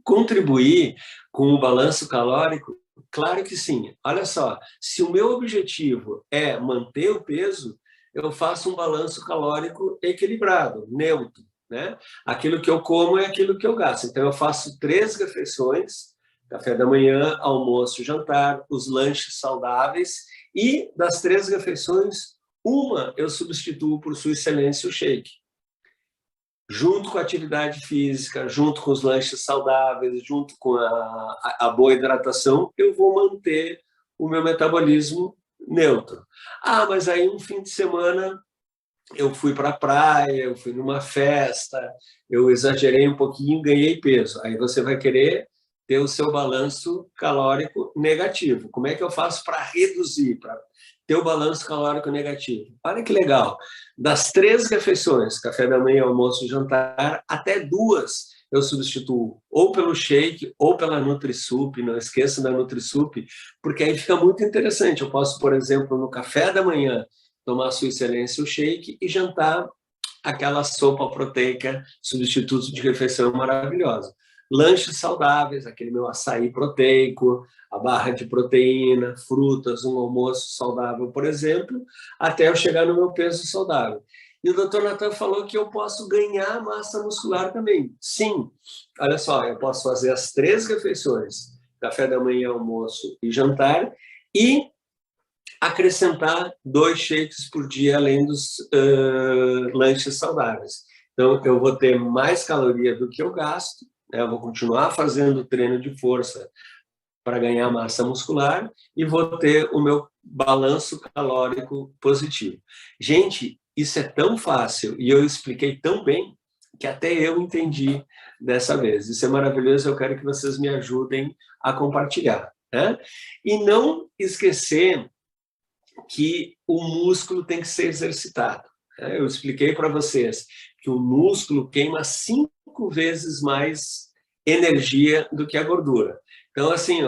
contribuir com o balanço calórico? Claro que sim. Olha só, se o meu objetivo é manter o peso, eu faço um balanço calórico equilibrado, neutro, né? Aquilo que eu como é aquilo que eu gasto. Então, eu faço 3 refeições, café da manhã, almoço, jantar, os lanches saudáveis, e das 3 refeições, uma eu substituo por Sua Excelência o Shake. Junto com a atividade física, junto com os lanches saudáveis, junto com a boa hidratação, eu vou manter o meu metabolismo neutro. Mas aí um fim de semana eu fui para a praia, eu fui numa festa, eu exagerei um pouquinho, ganhei peso. Aí você vai querer ter o seu balanço calórico negativo. Como é que eu faço para reduzir, para ter o balanço calórico negativo? Olha que legal. Das 3 refeições, café da manhã, almoço e jantar, até 2 eu substituo ou pelo shake ou pela NutriSup. Não esqueça da NutriSup, porque aí fica muito interessante. Eu posso, por exemplo, no café da manhã, tomar Sua Excelência o Shake e jantar aquela sopa proteica, substituto de refeição maravilhosa. Lanches saudáveis, aquele meu açaí proteico, a barra de proteína, frutas, um almoço saudável, por exemplo, até eu chegar no meu peso saudável. E o Dr. Natan falou que eu posso ganhar massa muscular também. Sim, olha só, eu posso fazer as 3 refeições, café da manhã, almoço e jantar, e acrescentar 2 shakes por dia, além dos lanches saudáveis. Então, eu vou ter mais caloria do que eu gasto, né? Eu vou continuar fazendo treino de força para ganhar massa muscular e vou ter o meu balanço calórico positivo. Gente, isso é tão fácil e eu expliquei tão bem que até eu entendi dessa vez. Isso é maravilhoso, eu quero que vocês me ajudem a compartilhar, né? E não esquecer que o músculo tem que ser exercitado. Eu expliquei para vocês que o músculo queima 5 vezes mais energia do que a gordura. Então, assim,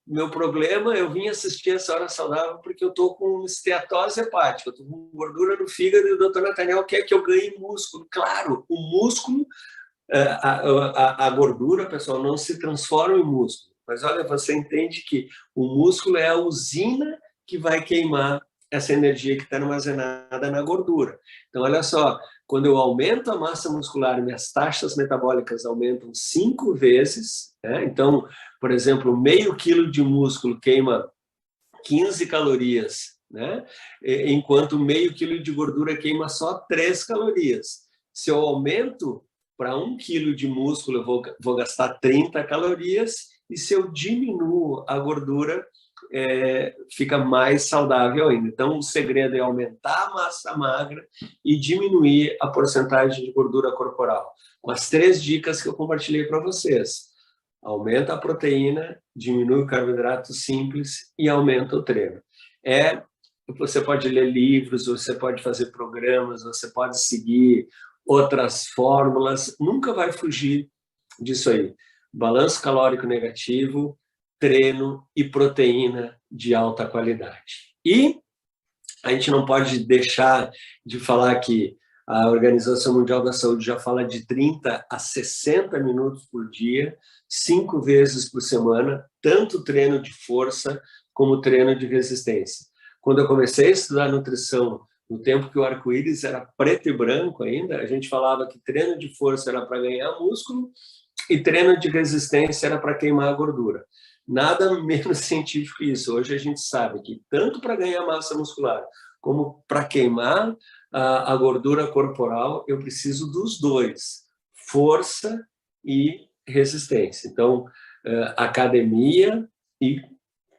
meu problema, eu vim assistir essa hora saudável porque eu estou com esteatose hepática, eu estou com gordura no fígado e o doutor Nathaniel quer que eu ganhe músculo. Claro, o músculo, a gordura, pessoal, não se transforma em músculo. Mas olha, você entende que o músculo é a usina que vai queimar essa energia que está armazenada na gordura. Então, olha só, quando eu aumento a massa muscular, minhas taxas metabólicas aumentam 5 vezes, né? Então, por exemplo, meio quilo de músculo queima 15 calorias, né? Enquanto meio quilo de gordura queima só 3 calorias. Se eu aumento para 1 quilo de músculo, eu vou gastar 30 calorias, e se eu diminuo a gordura, fica mais saudável ainda. Então, o segredo é aumentar a massa magra e diminuir a porcentagem de gordura corporal. Com as 3 dicas que eu compartilhei para vocês. Aumenta a proteína, diminui o carboidrato simples e aumenta o treino. Você pode ler livros, você pode fazer programas, você pode seguir outras fórmulas, nunca vai fugir disso aí. Balanço calórico negativo, treino e proteína de alta qualidade. E a gente não pode deixar de falar que a Organização Mundial da Saúde já fala de 30 a 60 minutos por dia, 5 vezes por semana, tanto treino de força como treino de resistência. Quando eu comecei a estudar nutrição, no tempo que o arco-íris era preto e branco ainda, a gente falava que treino de força era para ganhar músculo e treino de resistência era para queimar a gordura. Nada menos científico que isso. Hoje a gente sabe que tanto para ganhar massa muscular como para queimar a gordura corporal, eu preciso dos dois, força e resistência. Então, academia e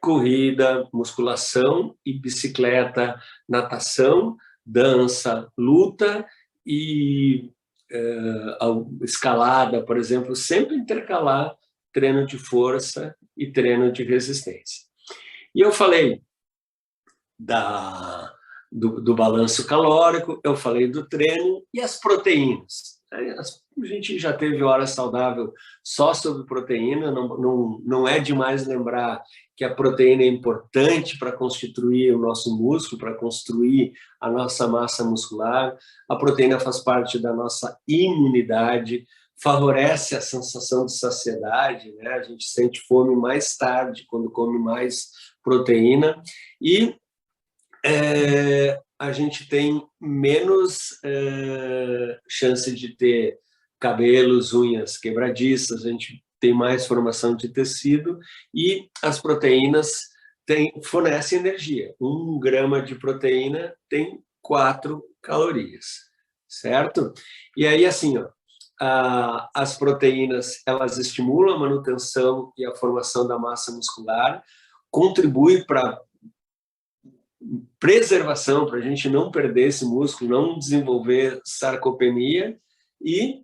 corrida, musculação e bicicleta, natação, dança, luta e escalada, por exemplo, sempre intercalar treino de força e treino de resistência. E eu falei do balanço calórico, eu falei do treino e as proteínas. A gente já teve hora saudável só sobre proteína, não é demais lembrar que a proteína é importante para constituir o nosso músculo, para construir a nossa massa muscular. A proteína faz parte da nossa imunidade, favorece a sensação de saciedade, né? A gente sente fome mais tarde quando come mais proteína e a gente tem menos chance de ter cabelos, unhas quebradiças, a gente tem mais formação de tecido e as proteínas fornecem energia. 1 grama de proteína tem 4 calorias, certo? E aí, assim, as proteínas, elas estimulam a manutenção e a formação da massa muscular, contribuem para preservação, para a gente não perder esse músculo, não desenvolver sarcopenia e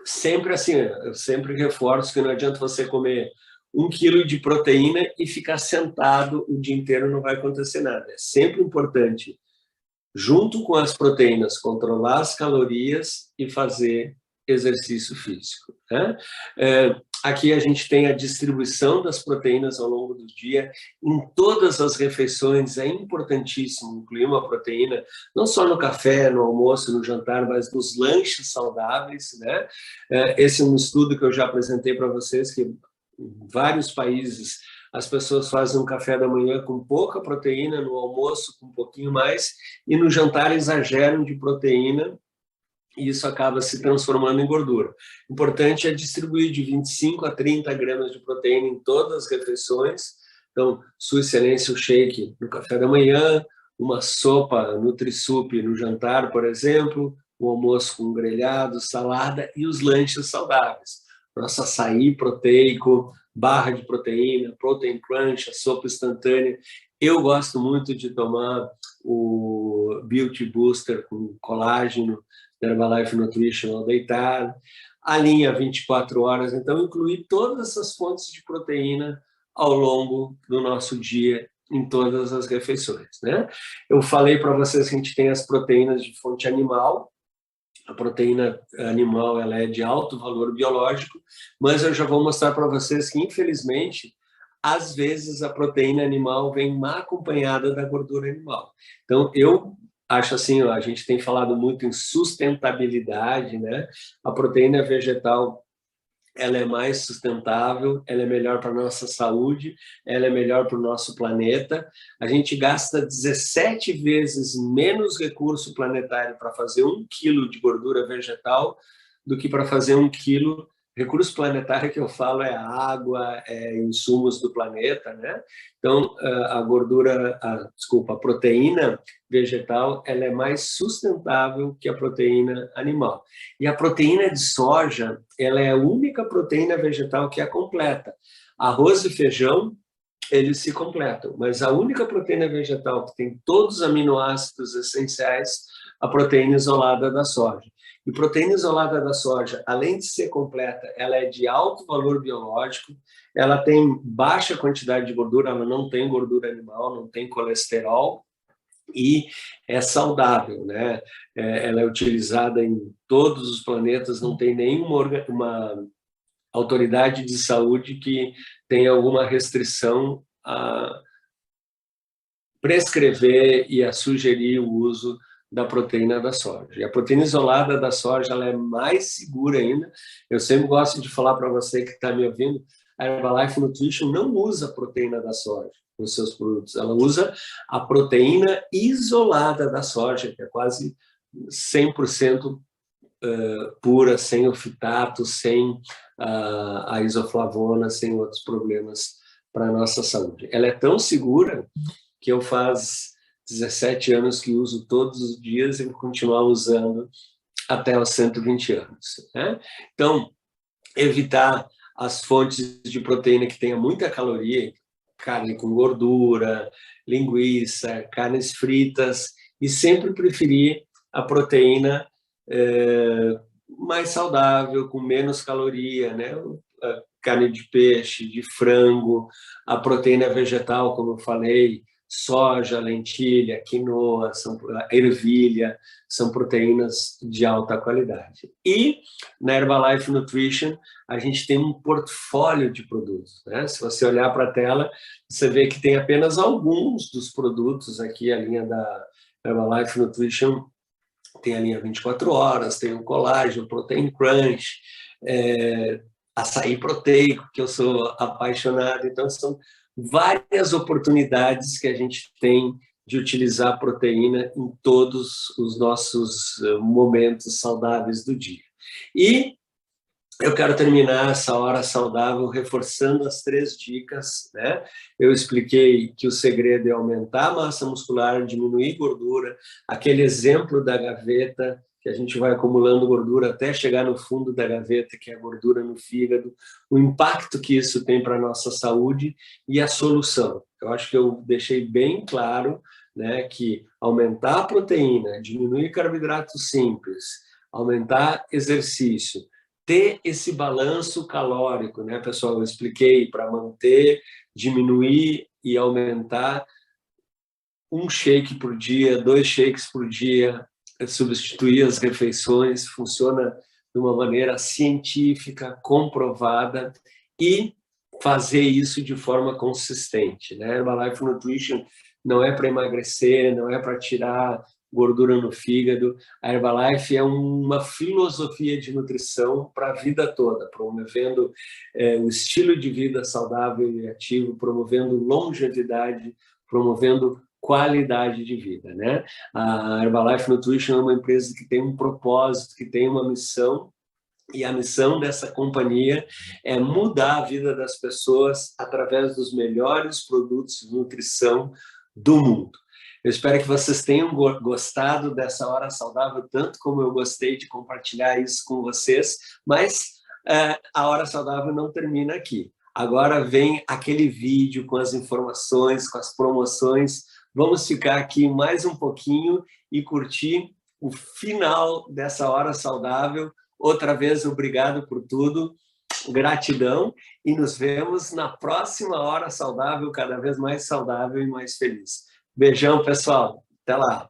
sempre assim, eu sempre reforço que não adianta você comer 1 quilo de proteína e ficar sentado o dia inteiro, não vai acontecer nada. É sempre importante, junto com as proteínas, controlar as calorias e fazer exercício físico, né? Aqui a gente tem a distribuição das proteínas ao longo do dia, em todas as refeições, é importantíssimo incluir uma proteína, não só no café, no almoço, no jantar, mas nos lanches saudáveis, né? Esse é um estudo que eu já apresentei para vocês, que em vários países as pessoas fazem um café da manhã com pouca proteína, no almoço com um pouquinho mais, e no jantar exageram de proteína, e isso acaba se transformando em gordura. O importante é distribuir de 25 a 30 gramas de proteína em todas as refeições. Então, Sua Excelência, o shake no café da manhã, uma sopa Nutri-Sup no jantar, por exemplo, o almoço com grelhado, salada e os lanches saudáveis. Nosso açaí proteico, barra de proteína, protein crunch, a sopa instantânea. Eu gosto muito de tomar o Beauty Booster com colágeno, Herbalife Nutrition ao deitar, a linha 24 horas, então incluir todas essas fontes de proteína ao longo do nosso dia, em todas as refeições, né? Eu falei para vocês que a gente tem as proteínas de fonte animal, a proteína animal ela é de alto valor biológico, mas eu já vou mostrar para vocês que, infelizmente, às vezes a proteína animal vem mal acompanhada da gordura animal. Então, eu acho assim, a gente tem falado muito em sustentabilidade, né? A proteína vegetal, ela é mais sustentável, ela é melhor para a nossa saúde, ela é melhor para o nosso planeta. A gente gasta 17 vezes menos recurso planetário para fazer 1 quilo de gordura vegetal do que para fazer 1 quilo. Recurso planetário que eu falo é a água, insumos do planeta, né? Então, a proteína vegetal, ela é mais sustentável que a proteína animal. E a proteína de soja, ela é a única proteína vegetal que é completa. Arroz e feijão, eles se completam. Mas a única proteína vegetal que tem todos os aminoácidos essenciais, a proteína isolada da soja. E proteína isolada da soja, além de ser completa, ela é de alto valor biológico, ela tem baixa quantidade de gordura, ela não tem gordura animal, não tem colesterol, e é saudável, né? Ela é utilizada em todos os planetas, não tem nenhuma uma autoridade de saúde que tenha alguma restrição a prescrever e a sugerir o uso da proteína da soja. E a proteína isolada da soja, ela é mais segura ainda. Eu sempre gosto de falar para você que está me ouvindo, a Herbalife Nutrition não usa a proteína da soja nos seus produtos, ela usa a proteína isolada da soja, que é quase 100% pura, sem o fitato, sem a isoflavona, sem outros problemas para a nossa saúde. Ela é tão segura que eu faz 17 anos que uso todos os dias e vou continuar usando até os 120 anos. Né? Então, evitar as fontes de proteína que tenha muita caloria, carne com gordura, linguiça, carnes fritas, e sempre preferir a proteína mais saudável, com menos caloria, né? A carne de peixe, de frango, a proteína vegetal, como eu falei, soja, lentilha, quinoa, ervilha, são proteínas de alta qualidade. E na Herbalife Nutrition, a gente tem um portfólio de produtos. Né? Se você olhar para a tela, você vê que tem apenas alguns dos produtos aqui, a linha da Herbalife Nutrition, tem a linha 24 horas, tem o colágeno, Protein Crunch, açaí proteico, que eu sou apaixonado. Então, são várias oportunidades que a gente tem de utilizar a proteína em todos os nossos momentos saudáveis do dia. E eu quero terminar essa hora saudável reforçando as 3 dicas, né? Eu expliquei que o segredo é aumentar a massa muscular, diminuir gordura, aquele exemplo da gaveta, que a gente vai acumulando gordura até chegar no fundo da gaveta, que é a gordura no fígado, o impacto que isso tem para a nossa saúde e a solução. Eu acho que eu deixei bem claro, né, que aumentar a proteína, diminuir carboidratos simples, aumentar exercício, ter esse balanço calórico, né, pessoal? Eu expliquei para manter, diminuir e aumentar 1 shake por dia, 2 shakes por dia, substituir as refeições, funciona de uma maneira científica, comprovada, e fazer isso de forma consistente. Né? Herbalife Nutrition não é para emagrecer, não é para tirar gordura no fígado. A Herbalife é uma filosofia de nutrição para a vida toda, promovendo o estilo de vida saudável e ativo, promovendo longevidade, promovendo qualidade de vida, né? A Herbalife Nutrition é uma empresa que tem um propósito, que tem uma missão, e a missão dessa companhia é mudar a vida das pessoas através dos melhores produtos de nutrição do mundo. Eu espero que vocês tenham gostado dessa hora saudável, tanto como eu gostei de compartilhar isso com vocês, mas a hora saudável não termina aqui. Agora vem aquele vídeo com as informações, com as promoções. Vamos ficar aqui mais um pouquinho e curtir o final dessa hora saudável. Outra vez, obrigado por tudo, gratidão, e nos vemos na próxima hora saudável, cada vez mais saudável e mais feliz. Beijão, pessoal. Até lá.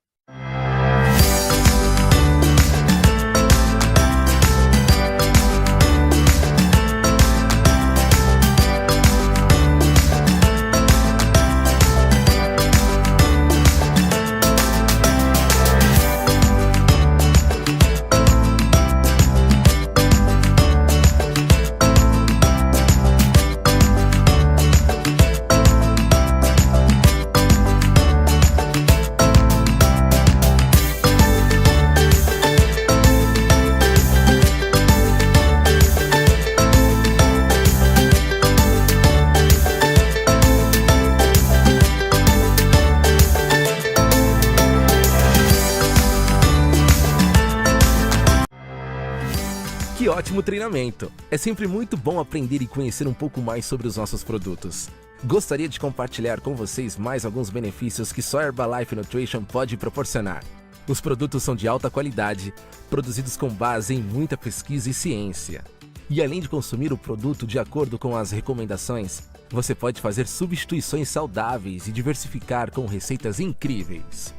Que ótimo treinamento! É sempre muito bom aprender e conhecer um pouco mais sobre os nossos produtos. Gostaria de compartilhar com vocês mais alguns benefícios que só a Herbalife Nutrition pode proporcionar. Os produtos são de alta qualidade, produzidos com base em muita pesquisa e ciência. E além de consumir o produto de acordo com as recomendações, você pode fazer substituições saudáveis e diversificar com receitas incríveis.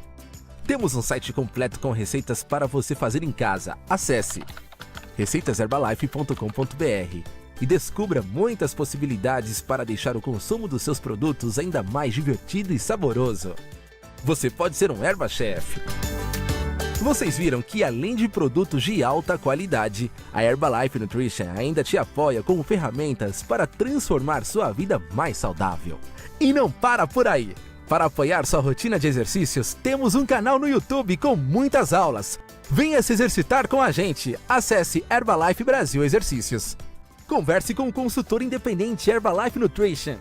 Temos um site completo com receitas para você fazer em casa. Acesse receitaserbalife.com.br e descubra muitas possibilidades para deixar o consumo dos seus produtos ainda mais divertido e saboroso. Você pode ser um Herba Chef. Vocês viram que além de produtos de alta qualidade, a Herbalife Nutrition ainda te apoia com ferramentas para transformar sua vida mais saudável. E não para por aí! Para apoiar sua rotina de exercícios, temos um canal no YouTube com muitas aulas. Venha se exercitar com a gente. Acesse Herbalife Brasil Exercícios. Converse com o consultor independente Herbalife Nutrition,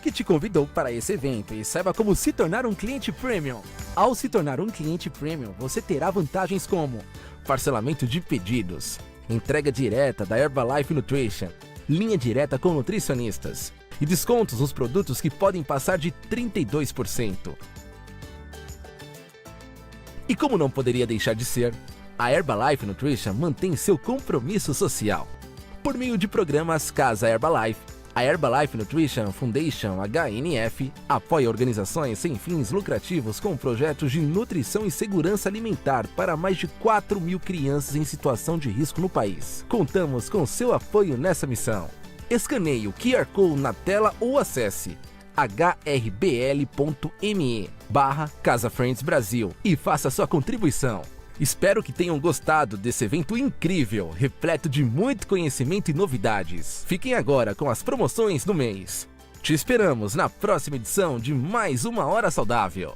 que te convidou para esse evento, e saiba como se tornar um cliente premium. Ao se tornar um cliente premium, você terá vantagens como parcelamento de pedidos, entrega direta da Herbalife Nutrition, linha direta com nutricionistas e descontos nos produtos que podem passar de 32%. E como não poderia deixar de ser, a Herbalife Nutrition mantém seu compromisso social. Por meio de programas Casa Herbalife, a Herbalife Nutrition Foundation HNF apoia organizações sem fins lucrativos com projetos de nutrição e segurança alimentar para mais de 4.000 crianças em situação de risco no país. Contamos com seu apoio nessa missão. Escaneie o QR Code na tela ou acesse hrbl.me/Casa Friends Brasil e faça sua contribuição. Espero que tenham gostado desse evento incrível, repleto de muito conhecimento e novidades. Fiquem agora com as promoções do mês. Te esperamos na próxima edição de mais uma Hora Saudável.